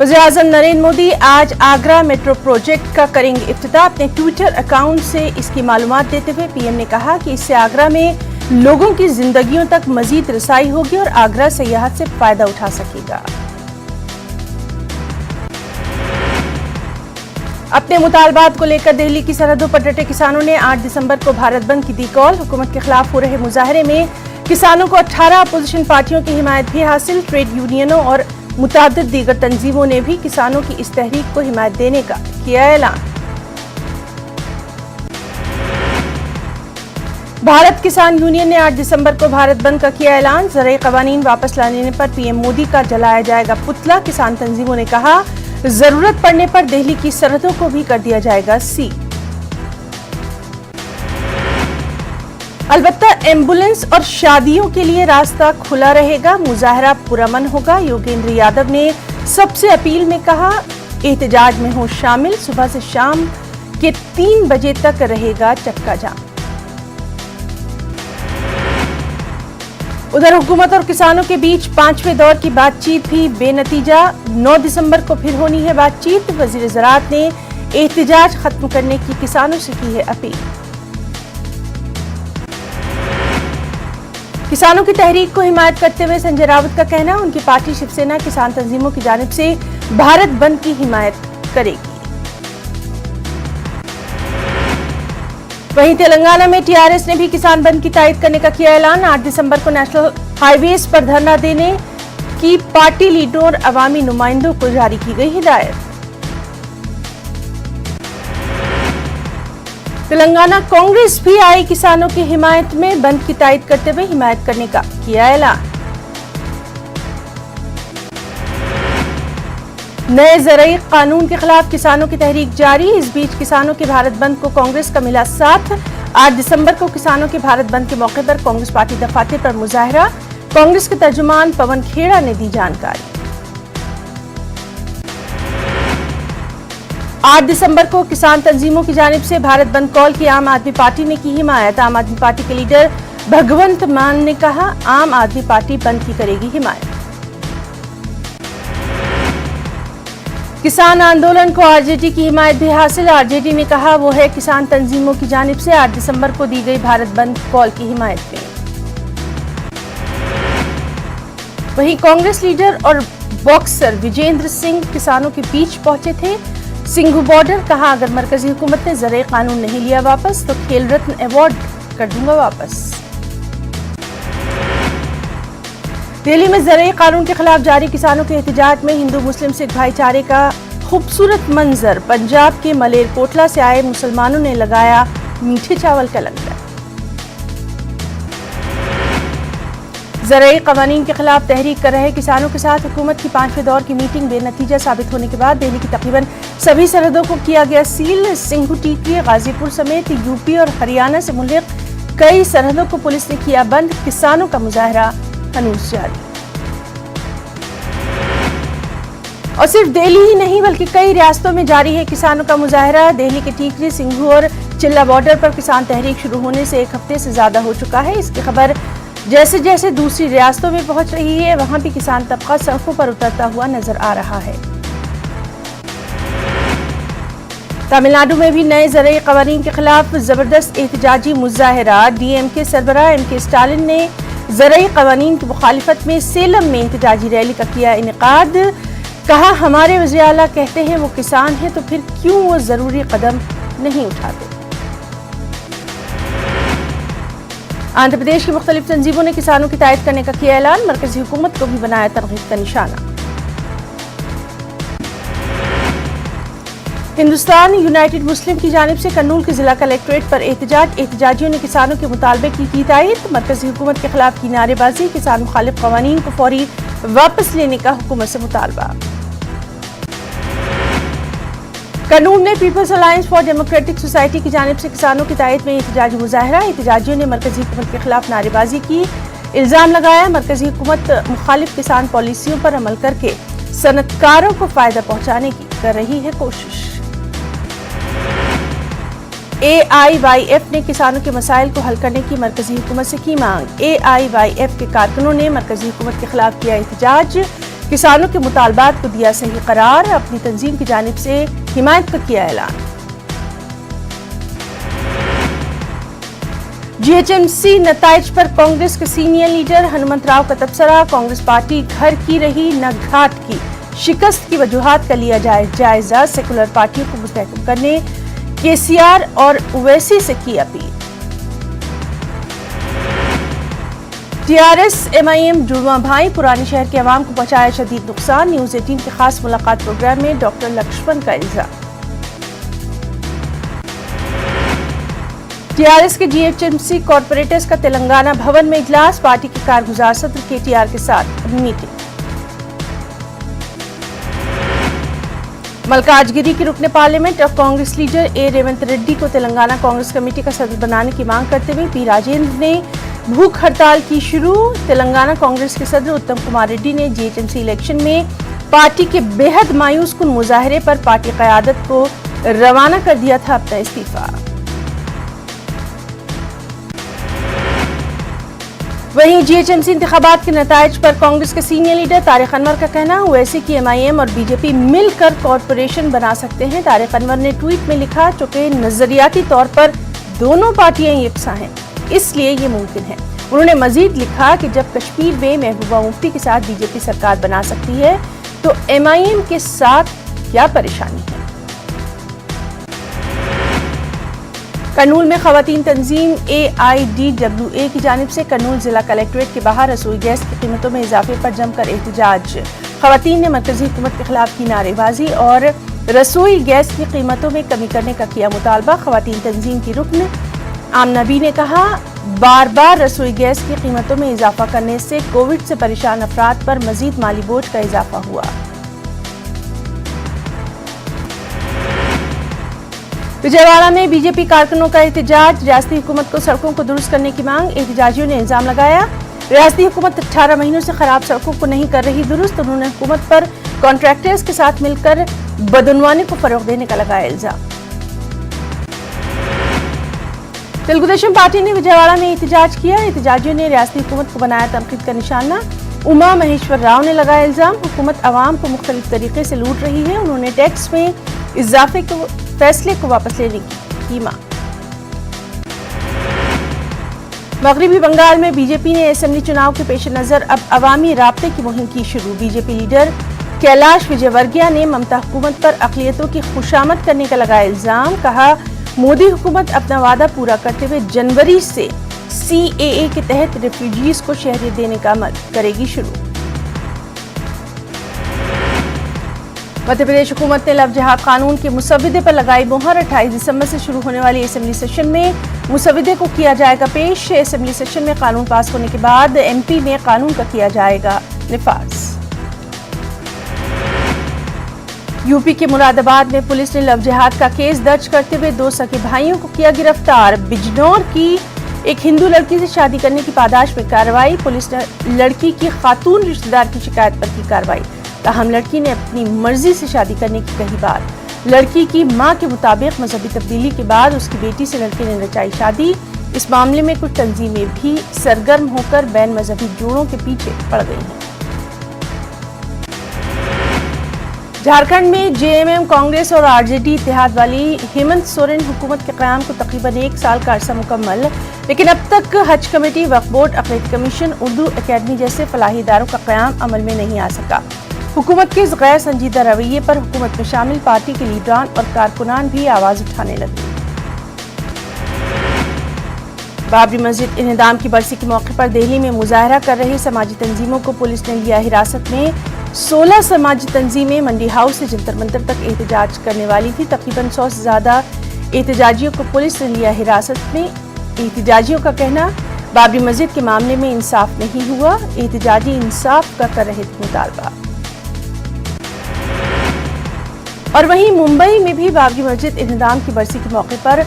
वज़ीर-ए-आज़म नरेंद्र मोदी आज Agra metro project का करेंगे इफ्तिताह। अपने ट्विटर अकाउंट से इसकी मालूमात देते हुए पीएम ने कहा कि इससे आगरा में लोगों की जिंदगियों तक मजीद रसाई होगी और आगरा सयाहत से फायदा उठा सकेगा। अपने मुतालबात को लेकर दिल्ली की सरहदों पर डटे किसानों ने 8 दिसंबर को भारत बंद की दी कॉल। हुकूमत के खिलाफ हो रहे मुजाहरे में किसानों को 18 अपोजिशन पार्टियों की हिमायत भी हासिल। ट्रेड यूनियनों और मुतादिद दीगर तंजीमों ने भी किसानों की इस तहरीक को हिमायत देने का किया ऐलान। भारत किसान यूनियन ने 8 दिसंबर को भारत बंद का किया ऐलान। ज़राई क़वानीन वापस लाने पर पीएम मोदी का जलाया जाएगा पुतला। किसान तंजीमों ने कहा जरूरत पड़ने पर दिल्ली की सरहदों को भी कर दिया जाएगा सील। अलबत्ता एम्बुलेंस और शादियों के लिए रास्ता खुला रहेगा। मुजाहरा पुरअमन होगा। योगेंद्र यादव ने सबसे अपील में कहा एहतजाज में हो शामिल। सुबह से शाम के 3 बजे तक रहेगा चक्का जाम। उधर हुकूमत और किसानों के बीच 5वें दौर की बातचीत भी बेनतीजा। 9 दिसंबर को फिर होनी है बातचीत। वजीर ज़राअत ने एहतजाज खत्म करने की किसानों से की है अपील। किसानों की तहरीक को हिमायत करते हुए संजय राउत का कहना उनकी पार्टी शिवसेना किसान तंजीमों की जानिब से भारत बंद की हिमायत करेगी। वहीं तेलंगाना में टीआरएस ने भी किसान बंद की तायद करने का किया ऐलान। 8 दिसंबर को नेशनल हाईवेज पर धरना देने की पार्टी लीडरों और अवामी नुमाइंदों को जारी की गई हिदायत। तेलंगाना कांग्रेस भी आई किसानों की हिमायत में। बंद की तायद करते हुए हिमायत करने का किया ऐलान। नए ज़राई कानून के खिलाफ किसानों की तहरीक जारी। इस बीच किसानों के भारत बंद को कांग्रेस का मिला साथ। 8 दिसंबर को किसानों के भारत बंद के मौके पर कांग्रेस पार्टी दफातर पर मुजाहरा। कांग्रेस के तर्जुमान पवन खेड़ा ने दी जानकारी। 8 दिसंबर को किसान तंजीमों की जानिब से भारत बंद कॉल की आम आदमी पार्टी ने की हिमायत। आम आदमी पार्टी के लीडर भगवंत मान ने कहा आम आदमी पार्टी बंद की करेगी हिमायत। किसान आंदोलन को आरजेडी की हिमायत भी हासिल। आरजेडी ने कहा वो है किसान तंजीमों की जानिब से 8 दिसंबर को दी गई भारत बंद कॉल की हिमायत में। वहीं कांग्रेस लीडर और बॉक्सर विजेंद्र सिंह किसानों के बीच पहुंचे थे। सिंघू बॉर्डर कहा अगर मरकजी हुकूमत ने ज़राई कानून नहीं लिया वापस तो खेल रत्न अवार्ड कर दूंगा वापस। दिल्ली में ज़राई कानून के खिलाफ जारी किसानों के एहतजाज में हिंदू मुस्लिम सिख भाईचारे का खूबसूरत मंजर। पंजाब के मलेरकोटला से आए मुसलमानों ने लगाया मीठे चावल का लंगर। ज़राई क़वानीन के खिलाफ तहरीक कर रहे किसानों के साथ हुकूमत की 5वें दौर की मीटिंग बेनतीजा साबित होने के बाद दिल्ली की तकरीबन सभी सरहदों को किया गया सील। सिंघू टीकरी गाजीपुर समेत यूपी और हरियाणा से मुल्क कई सरहदों को पुलिस ने किया बंद। किसानों का मुजाहरा हनूज जारी। और सिर्फ दिल्ली ही नहीं बल्कि कई रियासतों में जारी है किसानों का मुजाहरा। दिल्ली के टीकरी सिंघू और चिल्ला बॉर्डर पर किसान तहरीक शुरू होने से 1 हफ्ते से ज्यादा हो चुका है। इसकी खबर जैसे जैसे दूसरी रियासतों में पहुंच रही है वहां भी किसान तबका सड़कों पर उतरता हुआ नजर आ रहा है। तमिलनाडु में भी नए ज़राई क़वानीन के खिलाफ जबरदस्त एहतजाजी मुजाहरा। डीएमके सरबराह एमके स्टालिन ने ज़राई क़वानीन की मुखालिफत में सेलम में एहतजाजी रैली का किया इनेकाद। कहा हमारे वज़ीर आला कहते हैं वो किसान हैं तो फिर क्यों वो जरूरी कदम नहीं उठाते। आंध्र प्रदेश की मुख्तलिफ तंजीमों ने किसानों की तायद करने का किया ऐलान। मरकजी हुकूमत को भी बनाया तरगीब का निशाना। हिंदुस्तान यूनाइटेड मुस्लिम की जानिब से कर्नूल के जिला कलेक्ट्रेट पर एहतजाजियों ने किसानों के मुतालबे की तायद। मरकजी हुकूमत के खिलाफ की नारेबाजी। किसान मुखालिफ क़वानीन को फौरी वापस लेने का हुकूमत से मुतालबा। कर्नूल में People's Alliance for Democratic Society की जानिब से किसानों की तायद में एहतजाजी मुजाहरा। एहतजाजियों ने मरकजी हुकूमत के खिलाफ नारेबाजी की। इल्जाम लगाया मरकजी हुकूमत मुखालिफ किसान पॉलिसियों पर अमल करके सनतकारों को फायदा पहुंचाने की कर रही है कोशिश। AIYF ने किसानों के मसाइल को हल करने की मरकजी हुकूमत से की मांग। AIYF के कारकुनों ने मरकजी हुकूमत के खिलाफ किया एहतजाज। کسانوں کے مطالبات کو دیا صحیح قرار، اپنی تنظیم کی جانب سے حمایت کا کیا اعلان۔ جی ایچ ایم سی نتائج پر کانگریس کے سینئر لیڈر ہنمنت راؤ کا تبصرہ، کانگریس پارٹی گھر کی رہی نہ گھاٹ کی، شکست کی وجوہات کا لیا جائے جائزہ، سیکولر پارٹیوں کو مستحکم کرنے کے سی آر اور اویسی سے کی اپیل۔ T R S M I M جڑواں بھائی، پرانی شہر کے عوام کو پہنچایا شدید نقصان، نیوز 18 کے خاص ملاقات پروگرام میں ڈاکٹر لکشمن کا الزام۔ ٹی آر ایس کے G H M C corporators کا تلنگانہ بھون میں اجلاس، پارٹی کے کارگزار صدر کے ٹی آر کے ساتھ میٹنگ۔ ملکاج گیری کی رکن پارلیمنٹ اور کانگریس لیڈر اے ریونت ریڈی کو تلنگانہ کانگریس کمیٹی کا صدر بنانے کی مانگ کرتے ہوئے پی راجندر نے بھوک ہڑتال کی شروع، تلنگانہ کانگریس کے صدر اتم کمار ریڈی نے G H M C election میں پارٹی کے بے حد مایوس کن مظاہرے پر پارٹی قیادت کو روانہ کر دیا تھا اپنا استعفیٰ۔ وہیں جی ایچ ایم سی انتخابات کے نتائج پر کانگریس کے سینئر لیڈر طارق انور کا کہنا، اویسی کی ایم آئی ایم اور بی جے پی مل کر کارپوریشن بنا سکتے ہیں۔ طارق انور نے ٹویٹ میں لکھا، چونکہ نظریاتی طور پر دونوں پارٹیاں یکساں ہیں اس لیے یہ ممکن ہے۔ انہوں نے مزید لکھا کہ جب کشمیر میں محبوبہ مفتی کے ساتھ بی جے پی سرکار بنا سکتی ہے تو ایم آئی ایم کے ساتھ کیا پریشانی ہے۔ کرنول میں خواتین تنظیم اے آئی ڈی ڈبلیو اے کی جانب سے کرنول ضلع کلکٹریٹ کے باہر رسوئی گیس کی قیمتوں میں اضافے پر جم کر احتجاج۔ خواتین نے مرکزی حکومت کے خلاف کی نعرے بازی اور رسوئی گیس کی قیمتوں میں کمی کرنے کا کیا مطالبہ۔ خواتین تنظیم کی رکن آمنہ بی نے کہا، بار بار رسوئی گیس کی قیمتوں میں اضافہ کرنے سے کووڈ سے پریشان افراد پر مزید مالی بوجھ کا اضافہ ہوا۔ وجے واڑہ میں بی جے پی کارکنوں کا احتجاج، ریاستی حکومت کو سڑکوں کو درست کرنے کی مانگ۔ احتجاجیوں نے الزام لگایا، ریاستی حکومت 18 مہینوں سے خراب سڑکوں کو نہیں کر رہی درست۔ انہوں نے حکومت پر کانٹریکٹرز کے ساتھ مل کر بدعنوانی کو فروغ دینے کا لگایا الزام۔ تلگو دیشم پارٹی نے وجے واڑہ میں احتجاج کیا، احتجاجیوں نے ریاستی حکومت کو بنایا تنقید کا نشانہ۔ اما مہیشور راؤ نے لگایا الزام، حکومت عوام کو مختلف طریقے سے لوٹ رہی ہے۔ انہوں نے ٹیکس میں اضافے کے فیصلے کو واپس لینے کی مانگ۔ مغربی بنگال میں بی جے پی نے اسمبلی چناؤ کے پیش نظر اب عوامی رابطے کی مہم کی شروع۔ B J P leader Kailash Vijayvargiya نے ممتا حکومت پر اقلیتوں کی خوشامد کرنے کا لگایا الزام، کہا مودی حکومت اپنا وعدہ پورا کرتے ہوئے جنوری سے سی اے اے کے تحت ریفیوجیز کو شہریت دینے کا عمل کرے گی شروع۔ مدھیہ پردیش حکومت نے لو جہاد قانون کے مسودے پر لگائی مہر۔ 28 دسمبر سے شروع ہونے والی اسمبلی سیشن میں مسودے کو کیا جائے گا پیش۔ اسمبلی سیشن میں قانون پاس ہونے کے بعد ایم پی میں قانون کا کیا جائے گا نفاذ۔ یو پی کے مراد آباد میں پولیس نے لو جہاد کا کیس درج کرتے ہوئے 2 سگے بھائیوں کو کیا گرفتار۔ بجنور کی ایک ہندو لڑکی سے شادی کرنے کی پاداش میں کارروائی، پولیس نے لڑکی کی خاتون رشتہ دار کی شکایت پر کی کارروائی۔ تاہم لڑکی نے اپنی مرضی سے شادی کرنے کی کہی بات۔ لڑکی کی ماں کے مطابق مذہبی تبدیلی کے بعد اس کی بیٹی سے لڑکے نے رچائی شادی۔ اس معاملے میں کچھ تنظیمیں بھی سرگرم ہو کر بین مذہبی جوڑوں کے پیچھے پڑ گئی ہیں۔ جھارکھنڈ میں جے ایم ایم کانگریس اور آر جے ڈی اتحاد والی ہیمنت سورین حکومت کے قیام کو تقریباً 1 سال کا عرصہ مکمل، لیکن اب تک حج کمیٹی، وقف بورڈ، اقلیتی کمیشن، اردو اکیڈمی جیسے فلاحی اداروں کا قیام عمل میں نہیں آ سکا۔ حکومت کے اس غیر سنجیدہ رویے پر حکومت میں شامل پارٹی کے لیڈران اور کارکنان بھی آواز اٹھانے لگے۔ بابری مسجد انہدام کی برسی کے موقع پر دہلی میں مظاہرہ کر رہے سماجی تنظیموں کو پولیس نے لیا حراست میں۔ 16 سماجی تنظیمیں منڈی ہاؤس سے جنتر منتر تک احتجاج کرنے والی تھی۔ تقریباً 100 سے زیادہ احتجاجیوں کو پولیس نے لیا حراست میں۔ احتجاجیوں کا کہنا، بابری مسجد کے معاملے میں انصاف نہیں ہوا، احتجاجی انصاف کا کر رہے تھے مطالبہ۔ اور وہیں ممبئی میں بھی بابری مسجد انہدام کی برسی کے موقع پر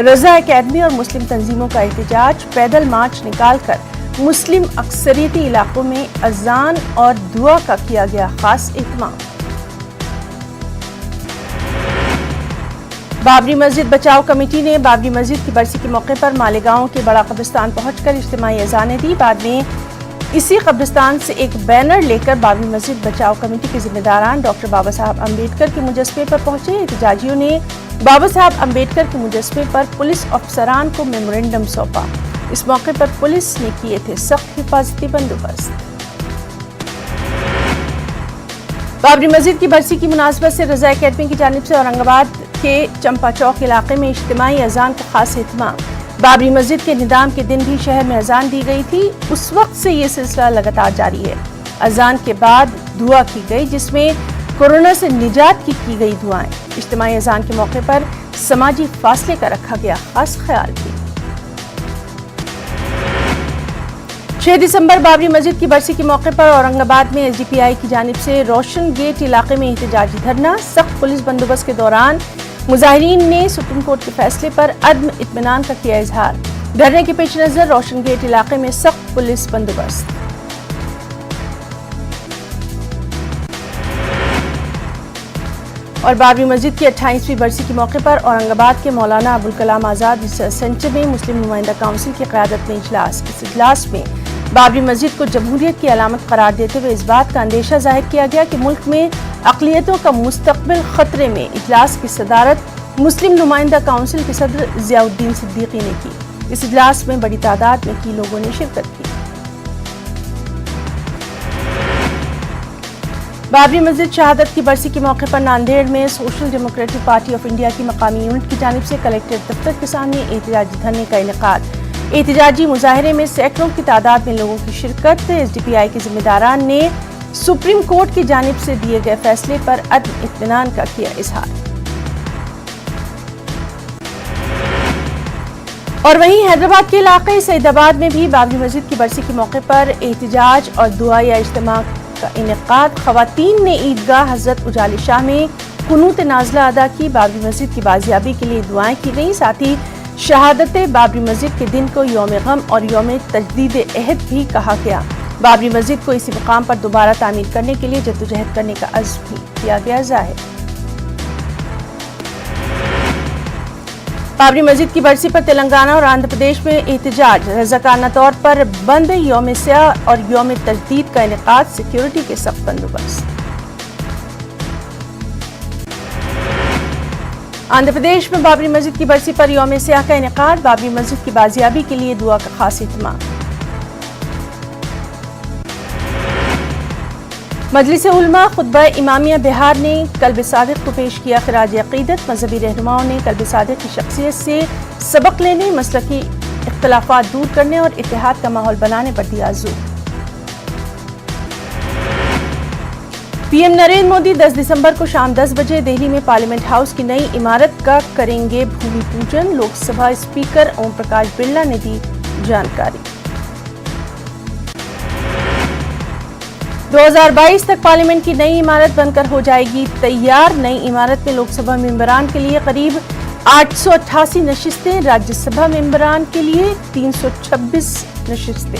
رضا اکیڈمی اور مسلم تنظیموں کا احتجاج، پیدل مارچ نکال کر مسلم اکثریتی علاقوں میں اذان اور دعا کا کیا گیا خاص اہتمام۔ بابری مسجد بچاؤ کمیٹی نے بابری مسجد کی برسی کے موقع پر مالیگاؤں کے بڑا قبرستان پہنچ کر اجتماعی اذانیں دی۔ بعد میں इसी कब्रिस्तान से एक बैनर लेकर बाबरी मस्जिद बचाओ कमेटी के जिम्मेदारान डॉक्टर बाबा साहब अम्बेडकर के मुजस्समे पर पहुंचे। एहतजाजियों ने बाबा साहब अम्बेडकर के मुजस्समे पर पुलिस अफसरान को मेमोरेंडम सौंपा। इस मौके पर पुलिस ने किए थे सख्त हिफाजती बंदोबस्त। बाबरी मस्जिद की बरसी की मुनासबत से रज़ा अकेडमी की जानिब से औरंगाबाद के चंपा चौक इलाके में इज्तिमाई अजान का खास एहतमाम। बाबरी मस्जिद के निदाम के दिन भी शहर में अजान दी गई थी। उस वक्त से ये सिलसिला लगातार जारी है। अजान के बाद दुआ की गई जिसमें कोरोना से निजात की गई दुआएं। इज्तिमाई अजान के मौके पर समाजी फासले का रखा गया खास ख्याल भी। 6 दिसंबर बाबरी मस्जिद की बरसी के मौके पर औरंगाबाद में एसडीपीआई की जानिब से रोशन गेट इलाके में एहतजाजी धरना। सख्त पुलिस बंदोबस्त के दौरान मुजाहिरीन ने सुप्रीम कोर्ट के फैसले पर अदम इत्मीनान का किया इजहार। धरने के पेश नजर रोशन गेट इलाके में सख्त पुलिस बंदोबस्त। और बाबरी मस्जिद की 28वीं बरसी के मौके पर औरंगाबाद के मौलाना अबुल कलाम आजाद रिसर्च सेंटर में मुस्लिम नुमाइंदा काउंसिल की क़यादत में इजलास। इस इजलास में बाबरी मस्जिद को जमहूरियत की अलामत करार देते हुए इस बात का अंदेशा जाहिर किया गया कि मुल्क में अक़लियतों का मुस्तक़बिल खतरे में। इजलास की सदारत मुस्लिम नुमाइंदा काउंसिल के सदर ज़ियाउद्दीन सिद्दीकी ने की। इस इजलास में बड़ी तादाद में की लोगों ने शिरकत की। बाबरी मस्जिद शहादत की बरसी के मौके पर नांदेड़ में social democratic party of India की मकामी यूनिट की जानिब से कलेक्ट्रेट दफ्तर के सामने एहतजाजी धरने का इनेकाद। एहतजाजी मुजाहरे में सैकड़ों की तादाद में लोगों की शिरकत। एसडीपीआई के जिम्मेदारान ने सुप्रीम कोर्ट की जानिब से दिए गए फैसले पर अदम इत्मीनान का किया इजहार। और वहीं हैदराबाद के इलाके सईदाबाद में भी बाबरी मस्जिद की बरसी के मौके पर एहतजाज और दुआ या इज्तिमा का इनेकाद। खवातीन ने ईदगाह हजरत उजाली शाह में कुनूत नाज़िला अदा की। बाबरी मस्जिद की बाजियाबी के लिए दुआएं की गई। साथ ही शहादत बाबरी मस्जिद के दिन को यौम गम और यौम तजदीद अहद भी कहा गया। बाबरी मस्जिद को इसी मुकाम पर दोबारा तामीर करने के लिए जद्दोजहद करने का अज़्म भी किया गया जाहिर। बाबरी मस्जिद की बरसी पर तेलंगाना और आंध्र प्रदेश में एहतजाज। रज़ाकाराना तौर पर बंद यौम स्याह और यौम तजदीद का इनेकाद। सिक्योरिटी के सख्त बंदोबस्त। आंध्र प्रदेश में बाबरी मस्जिद की बरसी पर यौम स्याह का इनेकाद। बाबरी मस्जिद की बाजियाबी के लिए दुआ का खास इत्मीनान। मजलिस उलमा खुतबा इमामिया बिहार ने कल्ब सादिक को पेश किया खिराज अक़ीदत। मजहबी रहनुमाओं ने कल्ब सादिक की शख्सियत से सबक लेने, मसलकी इख्तिलाफात दूर करने और इत्तेहाद का माहौल बनाने पर दिया जोर। पीएम नरेंद्र मोदी 10 दिसंबर को शाम 10 बजे दिल्ली में पार्लियामेंट हाउस की नई इमारत का करेंगे भूमि पूजन। लोकसभा स्पीकर ओम प्रकाश बिरला ने दी जानकारी। 2022 तक पार्लियामेंट की नई इमारत बनकर हो जाएगी तैयार। नई इमारत में लोकसभा मेंबरान के लिए करीब 888 नशिस्तें, राज्यसभा मेंबरान के लिए 326 नशिस्तें।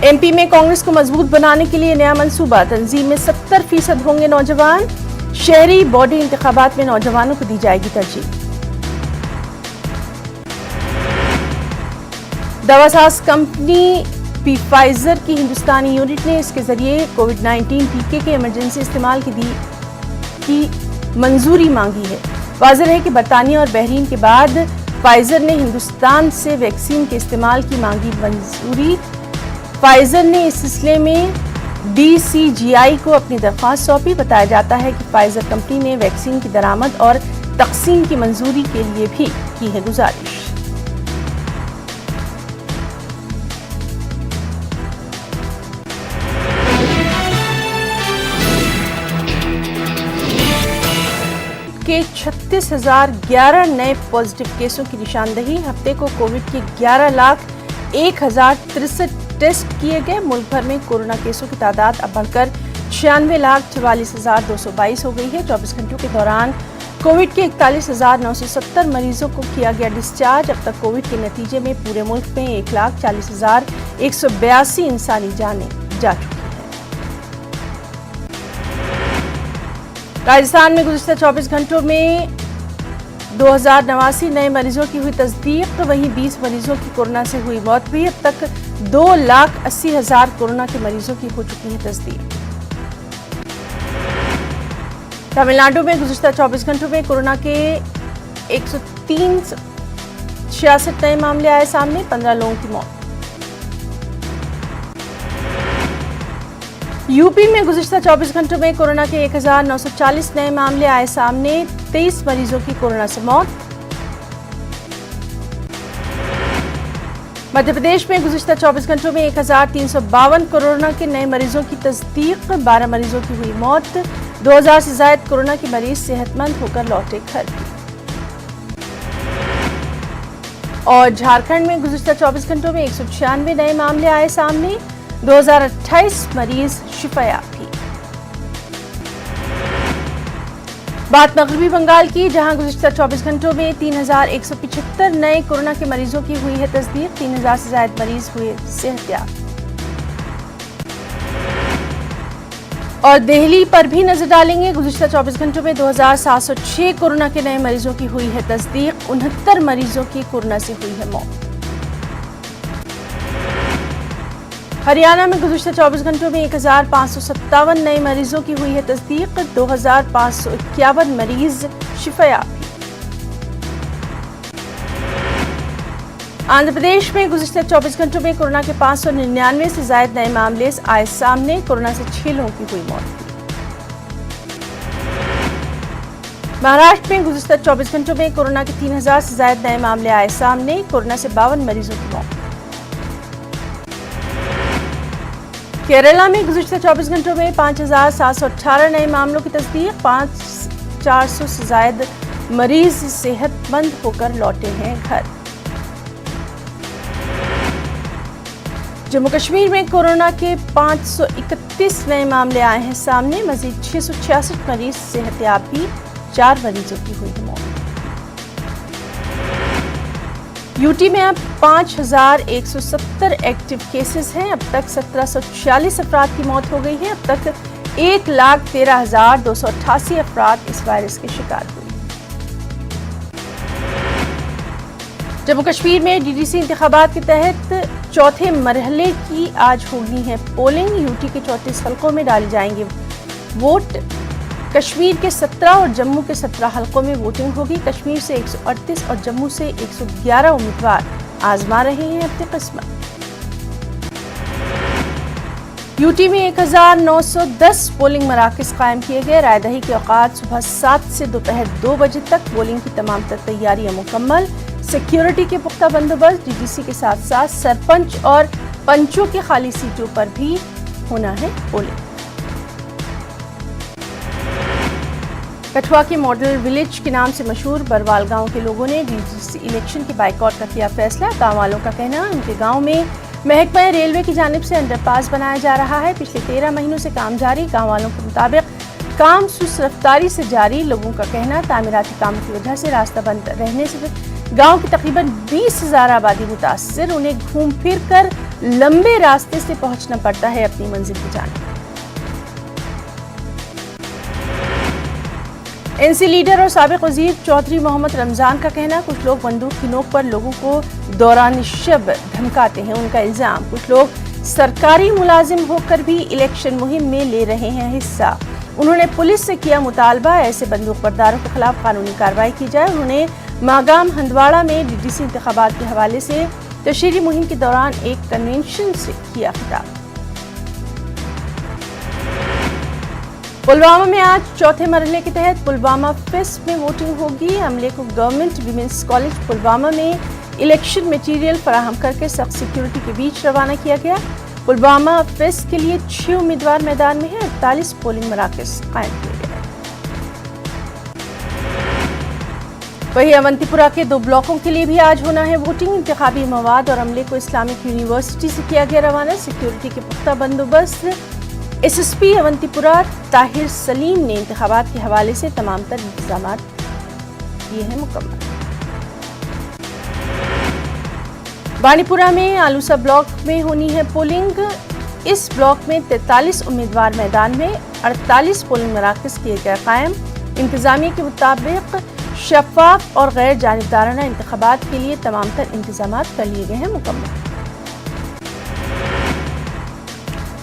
एमपी में कांग्रेस को मजबूत बनाने के लिए नया मंसूबा। तंजीम में 70% होंगे नौजवान। शहरी बॉडी इंतखाबात में नौजवानों को दी जाएगी तरजीह। दवासाज कंपनी फाइजर की हिंदुस्तानी यूनिट ने इसके जरिए कोविड-19 टीके के इमरजेंसी इस्तेमाल की मंजूरी मांगी है। वाज़ेह है कि बरतानिया और बहरीन के बाद फाइजर ने हिंदुस्तान से वैक्सीन के इस्तेमाल की मांगी मंजूरी। फाइजर ने इस सिलसिले में DCGI को अपनी दरख्वास्त सौंपी। बताया जाता है कि फाइजर कंपनी ने वैक्सीन की दरामद और तकसीम की मंजूरी के लिए भी की है गुजारिश। के 36,011 नए पॉजिटिव केसों की निशानदही। हफ्ते को कोविड के 11,01,063 टेस्ट किए गए। मुल्क भर में कोरोना केसों की तादाद अब बढ़कर 96,44,222 हो गई है। 24 घंटों के दौरान कोविड के 41,970 मरीजों को किया गया डिस्चार्ज। अब तक कोविड के नतीजे में पूरे मुल्क में 1,40,182 इंसानी जानें जा चुकी हैं। राजस्थान में गुज़िश्ता 24 घंटों में 2089 नए मरीजों की हुई तस्दीक, वहीं 20 मरीजों की कोरोना से हुई मौत भी। अब तक 2,80,000 कोरोना के मरीजों की हो चुकी है तस्दीक। तमिलनाडु में गुज़िश्ता 24 घंटों में कोरोना के 103,66 नए मामले आए सामने, 15 लोगों की मौत। यूपी में गुज़िश्ता 24 घंटों में कोरोना के 1,940 नए मामले आए सामने, 23 मरीजों की कोरोना से मौत। मध्य प्रदेश में गुज़िश्ता 24 घंटों में 1,352 कोरोना के नए मरीजों की तस्दीक, 12 मरीजों की हुई मौत। 2,000 से ज्यादा कोरोना के मरीज सेहतमंद होकर लौटे घर। और झारखंड में गुज़िश्ता 24 घंटों में 196 नए मामले आए सामने, 2028 मरीज शिफायाब भी। बात मगरबी बंगाल की, जहां गुज़िश्ता 24 घंटों में 3,175 नए कोरोना के मरीजों की हुई है तस्दीक, 3,000 से ज्यादा मरीज हुए सेहतयाब। और दिल्ली पर भी नजर डालेंगे। गुज़िश्ता 24 घंटों में 2,706 कोरोना के नए मरीजों की हुई है तस्दीक, 69 मरीजों की कोरोना से हुई है मौत। हरियाणा में गुज़िश्ता 24 घंटों में 1,557 नए मरीजों की हुई है तस्दीक, 2,551 मरीज शिफायाब। आंध्र प्रदेश में गुज़िश्ता 24 घंटों में कोरोना के 599 से ज्यादा नए मामले आए सामने, कोरोना से 6 लोगों की हुई मौत। महाराष्ट्र में गुज़िश्ता 24 घंटों में कोरोना के 3,000 से ज्यादा नए मामले आए सामने, कोरोना से 52 मरीजों की मौत। केरला में गुज़िश्ता 24 घंटों में 5,718 नए मामलों की तस्दीक, 400 से ज्यादा मरीज सेहतमंद होकर लौटे हैं घर। जम्मू कश्मीर में कोरोना के 531 नए मामले आए हैं सामने, मजीद 666 मरीज सेहतयाब भी, 4 मरीजों की हुई मौत। यूटी में अब 5,170 एक्टिव केसेस हैं, अब तक 1,746 अफराद की मौत हो गई है। अब तक 1,13,288 अफराद इस वायरस के शिकार हुए। जम्मू कश्मीर में डीडीसी इंतखाबात के तहत चौथे मरहले की आज होगी है पोलिंग। यूटी के 34 हलकों में डाले जाएंगे वोट। कश्मीर के 17 और जम्मू के 17 हलकों में वोटिंग होगी। कश्मीर से 138 और जम्मू से 111 उम्मीदवार आजमा रहे हैं अपनी किस्मत। यूटी में 1,910 पोलिंग मराकज कायम किए गए। रायदही के औकात सुबह 7 से दोपहर 2 बजे तक। पोलिंग की तमाम तैयारियां मुकम्मल। सिक्योरिटी के पुख्ता बंदोबस्त। डीडीसी के साथ साथ सरपंच और पंचों की खाली सीटों पर भी होना है पोलिंग। कठुआ के मॉडल विलेज के नाम से मशहूर बरवाल गांव के लोगों ने डीडीसी इलेक्शन के बाइकआउट का किया फैसला। गांव वालों का कहना है उनके गांव में महकमा रेलवे की जानिब से अंडरपास बनाया जा रहा है। पिछले 13 महीनों से काम जारी। गांव वालों के मुताबिक काम सुस्त रफ्तारी से जारी। लोगों का कहना तामीराती काम की वजह से रास्ता बंद रहने से गांव की तकरीबन 20,000 आबादी मुतासिर। उन्हें घूम फिर कर लंबे रास्ते से पहुंचना पड़ता है अपनी मंजिल की जानिब। एनसी लीडर और साबिक वजीर चौधरी मोहम्मद रमजान का कहना कुछ लोग बंदूक की नोक पर लोगों को दौरान शब धमकाते हैं। उनका इल्जाम कुछ लोग सरकारी मुलाजिम होकर भी इलेक्शन मुहिम में ले रहे हैं हिस्सा। उन्होंने पुलिस से किया मुतालबा ऐसे बंदूक बरदारों के खिलाफ कानूनी कार्रवाई की जाए। उन्होंने मागाम हंदवाड़ा में डीडीसी इंतखाबात के हवाले से तशरीही मुहिम के दौरान एक कन्वेंशन से किया खिताब। पुलवामा में आज चौथे मरहले के तहत पुलवामा फेस्ट में वोटिंग होगी। अमले को गवर्नमेंट विमेंस कॉलेज पुलवामा में इलेक्शन मटेरियल फराहम करके सख्त सिक्योरिटी के बीच रवाना किया गया। पुलवामा फेस्ट के लिए 6 उम्मीदवार मैदान में हैं। 48 पोलिंग मराकज कायम किए गए। वहीं अवंतीपुरा के 2 ब्लॉकों के लिए भी आज होना है वोटिंग। इंतखाबी मवाद और अमले को इस्लामिक यूनिवर्सिटी से किया गया रवाना। सिक्योरिटी के पुख्ता बंदोबस्त। एसएसपी अवंतीपुरा ताहिर सलीम ने इंतखाबात के हवाले से तमाम तर इंतजामात किए हैं मुकम्मल। बानीपुरा में आलूसा ब्लॉक में होनी है पोलिंग। इस ब्लॉक में 43 उम्मीदवार मैदान में। 48 पोलिंग मराकज किए गए कायम। इंतजामिया के मुताबिक شفاف اور غیر جانبدارانہ انتخابات کے لیے تمام تر انتظامات کر لیے گئے ہیں مکمل۔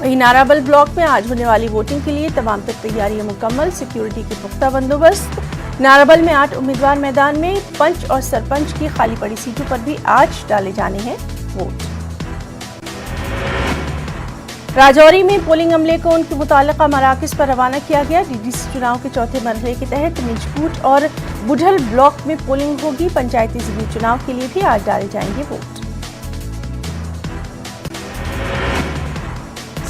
وہیں نارابل بلاک میں آج ہونے والی ووٹنگ کے لیے تمام تر تیاریاں مکمل، سیکیورٹی کے پختہ بندوبست۔ نارابل میں 8 امیدوار میدان میں، پنچ اور سرپنچ کی خالی پڑی سیٹوں پر بھی آج ڈالے جانے ہیں ووٹ۔ راجوری میں پولنگ عملے کو ان کے متعلقہ مراکز پر روانہ کیا گیا۔ ڈی ڈی سی چناؤ کے چوتھے مرحلے کے تحت منچکوٹ اور بڈھل بلاک میں پولنگ ہوگی۔ پنچایتی ضمنی چناؤ کے لیے بھی آج ڈالے جائیں گے ووٹ۔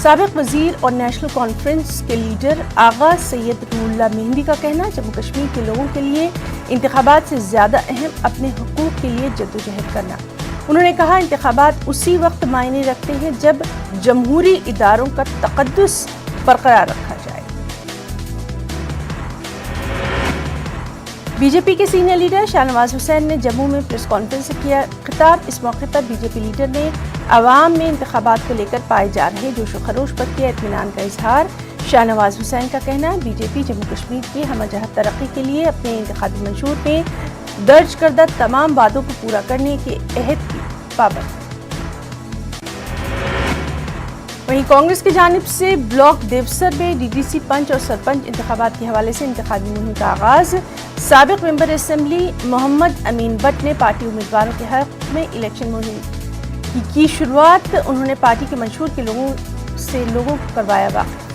سابق وزیر اور نیشنل کانفرنس کے لیڈر آغا سید روح اللہ مہندی کا کہنا، جموں کشمیر کے لوگوں کے لیے انتخابات سے زیادہ اہم اپنے حقوق کے لیے جدوجہد کرنا۔ انہوں نے کہا انتخابات اسی وقت معنی رکھتے ہیں جب جمہوری اداروں کا تقدس برقرار رکھا جائے۔ بی جے پی کے سینئر لیڈر شاہ نواز حسین نے جموں میں پریس کانفرنس سے کیا خطاب۔ اس موقع پر بی جے پی لیڈر نے عوام میں انتخابات کو لے کر پائے جا رہے جوش و خروش پر کیا اطمینان کا اظہار۔ شاہ نواز حسین کا کہنا ہے بی جے پی جموں کشمیر کی ہمہ جہت ترقی کے لیے اپنے انتخابی منشور میں درج کردہ تمام وعدوں کو پورا کرنے کے عہد کی پابند۔ وہیں کانگریس کی جانب سے بلاک دیوسر میں ڈی ڈی سی پنچ اور سرپنچ انتخابات کے حوالے سے انتخابی مہم کا آغاز۔ سابق member assembly Muhammad Amin but نے پارٹی امیدواروں کے حق میں الیکشن مہم کی شروعات۔ انہوں نے پارٹی کے منشور کے لوگوں کو کروایا واقف۔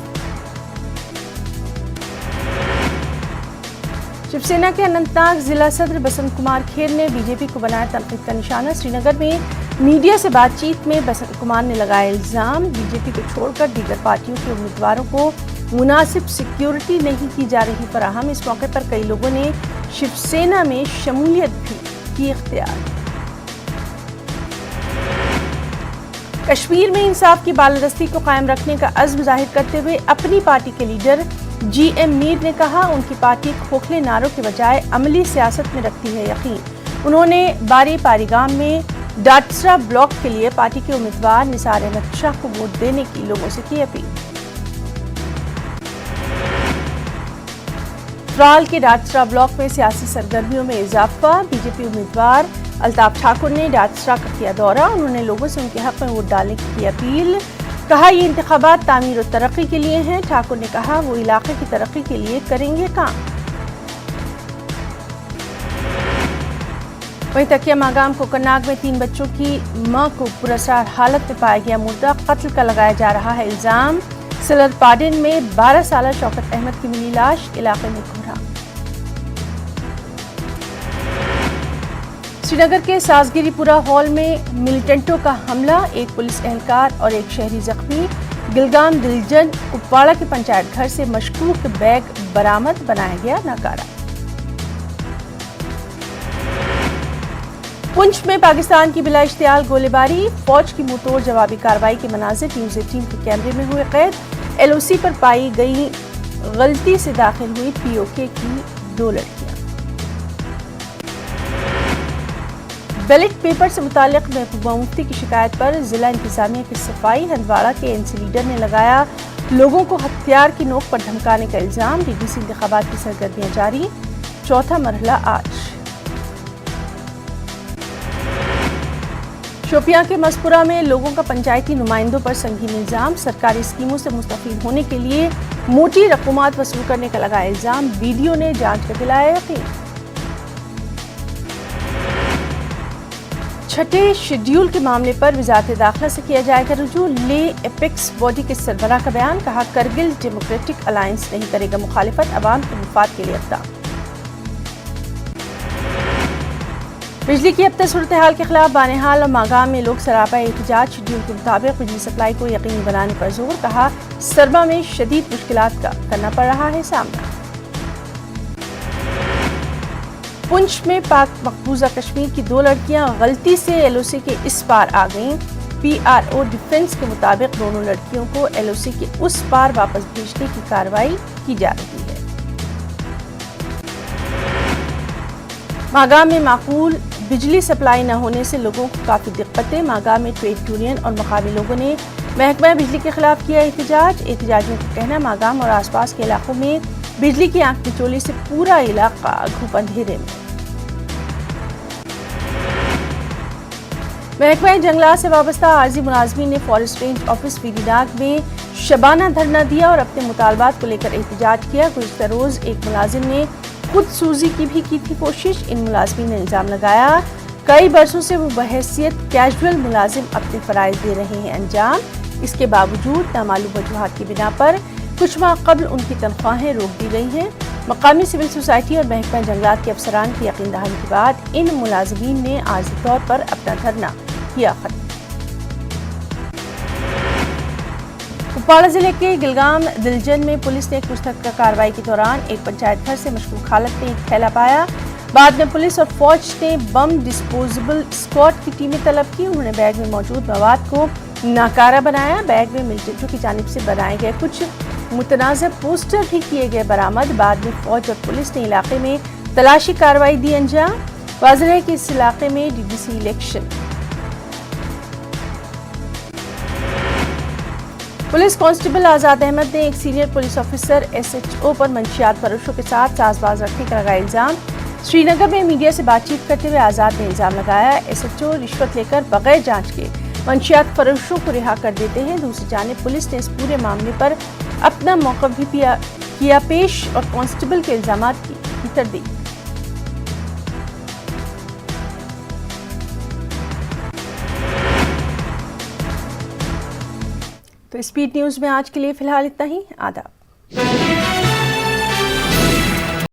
شیو سینا کے اننت ناگ ضلع صدر بسنت کمار کھیر نے بی جے پی کو بنایا تنقید کا نشانہ۔ سری نگر میں میڈیا سے بات چیت میں بسنت کمار نے لگایا الزام بی جے پی کو چھوڑ کر دیگر پارٹیوں کے امیدواروں کو مناسب سیکیورٹی نہیں کی جا رہی فراہم۔ اس موقع پر کئی لوگوں نے شیو سینا میں شمولیت بھی کی اختیار۔ کشمیر میں انصاف کی بالادستی کو قائم رکھنے کا عزم ظاہر کرتے ہوئے اپنی پارٹی کے لیڈر جی ایم میر نے کہا ان کی پارٹی کھوکھلے نعروں کے بجائے عملی سیاست میں رکھتی ہے یقین۔ انہوں نے باری پاریگام میں ڈاٹسرا بلاک کے لیے پارٹی کے امیدوار نثار احمد شاہ کو ووٹ دینے کی لوگوں سے کی اپیل۔ ترال کے ڈاٹسرا بلاک میں سیاسی سرگرمیوں میں اضافہ۔ بی جے پی امیدوار الطاف ٹھاکر نے ڈاٹسرا کا کیا دورہ۔ انہوں نے لوگوں سے ان کے حق میں ووٹ ڈالنے کی اپیل۔ کہا یہ انتخابات تعمیر و ترقی کے لیے ہیں۔ ٹھاکر نے کہا وہ علاقے کی ترقی کے لیے کریں گے کام۔ وہیں تکیہ ماگام کوکرناگ میں 3 بچوں کی ماں کو پراسرار حالت میں پایا گیا مردہ، قتل کا لگایا جا رہا ہے الزام۔ سلر پاڈن میں 12 سالہ شوکت احمد کی ملی لاش، علاقے میں کوہرام۔ سری نگر کے ساسگیری پورہ ہال میں ملیٹنٹوں کا حملہ، ایک پولیس اہلکار اور ایک شہری زخمی۔ گلگام دلجن کپواڑہ کے پنچایت گھر سے مشکوک بیگ برآمد، بنایا گیا ناکارہ۔ پنچ میں پاکستان کی بلا اشتعال گولہ باری، فوج کی منہ توڑ جوابی کارروائی کے مناظر نیوز 18 کے کیمرے میں ہوئے قید۔ ایل او سی پر پائی گئی غلطی سے داخل ہوئی پی او کے کی 2 لڑکیاں۔ بیلٹ پیپر سے متعلق محبوبہ مفتی کی شکایت پر ضلع انتظامیہ کی صفائی۔ ہندواڑہ کے این سی لیڈر نے لگایا لوگوں کو ہتھیار کی نوک پر دھمکانے کا الزام۔ ڈی ڈی سی انتخابات کی سرگرمیاں جاری، چوتھا مرحلہ آج۔ شوپیاں کے مسپورہ میں لوگوں کا پنچایتی نمائندوں پر سنگین الزام، سرکاری اسکیموں سے مستفید ہونے کے لیے موٹی رقومات وصول کرنے کا لگایا الزام، ویڈیو نے جانچ کا دلایا یقین۔ چھٹے شیڈیول کے معاملے پر وزارت داخلہ سے کیا جائے گا رجوع، لے ایپیکس باڈی کے سربراہ کا بیان، کہا کرگل ڈیموکریٹک الائنس نہیں کرے گا مخالفت، عوام کے مفاد کے لیے اقدام۔ بجلی کی ابتر صورتحال کے خلاف بانہال اور ماگام میں لوگ سراپا احتجاج، شیڈیول کے مطابق بجلی سپلائی کو یقینی بنانے پر زور، کہا سرما میں شدید مشکلات کا کرنا پڑ رہا ہے سامنا۔ پنچ میں پاک مقبوضہ کشمیر کی 2 لڑکیاں غلطی سے ایل او سی کے اس پار آ گئیں۔ پی آر او ڈیفنس کے مطابق دونوں لڑکیوں کو ایل او سی کے اس پار واپس بھیجنے کی کارروائی کی جا رہی ہے۔ ماگام میں معقول بجلی سپلائی نہ ہونے سے لوگوں کو کافی دقتیں، ماگام میں ٹریڈ یونین اور مقامی لوگوں نے محکمہ بجلی کے خلاف کیا احتجاج۔ احتجاجیوں کا کہنا ماگام اور آس پاس کے علاقوں میں بجلی کی آنکھ مچولی سے پورا علاقہ گھپ اندھیرے میں۔ محکمہ جنگلات سے وابستہ عارضی ملازمین نے فارسٹ رینج آفس ویری ناگ میں شبانہ دھرنا دیا اور اپنے مطالبات کو لے کر احتجاج کیا۔ گزشتہ روز ایک ملازم نے خود سوزی کی بھی کی تھی کوشش۔ ان ملازمین نے الزام لگایا کئی برسوں سے وہ بحیثیت کیجول ملازم اپنے فرائض دے رہے ہیں انجام، اس کے باوجود نامعلوم وجوہات کی بنا پر کچھ ماہ قبل ان کی تنخواہیں روک دی گئی ہیں۔ مقامی سول سوسائٹی اور محکمہ جنگلات کے افسران کی یقین دہانی کے بعد ان ملازمین نے عارضی طور پر اپنا دھرنا کیا ختم۔ کپواڑہ ضلع کے گلگام دلجن میں پولیس نے مشترکہ کارروائی کے دوران ایک پنچایت گھر سے مشکوک حالت میں ایک تھیلا پایا۔ بعد میں پولیس اور فوج نے بم ڈسپوزیبل اسکواڈ کی ٹیمیں طلب کی۔ انہوں نے بیگ میں موجود مواد کو ناکارہ بنایا۔ بیگ میں ملٹنٹوں کی جانب سے بنائے گئے کچھ متنازع پوسٹر بھی کیے گئے برآمد۔ بعد میں فوج اور پولیس نے علاقے میں تلاشی کارروائی دی انجام۔ واضح ہے کہ اس علاقے میں D D C election. Police constable Azad Ahmad نے ایک senior police officer S H O پر منشیات فروشوں کے ساتھ ساز باز رکھنے کا لگایا الزام۔ سری نگر میں میڈیا سے بات چیت کرتے ہوئے آزاد نے الزام لگایا ایس ایچ او رشوت لے کر بغیر جانچ کے منشیات فروشوں کو رہا کر دیتے ہیں۔ دوسری جانب پولیس نے اس پورے معاملے پر اپنا موقف بھی کیا پیش اور کانسٹیبل کے الزامات کی تردید۔ تو اسپیڈ نیوز میں آج کے لیے فی الحال اتنا ہی۔ آداب۔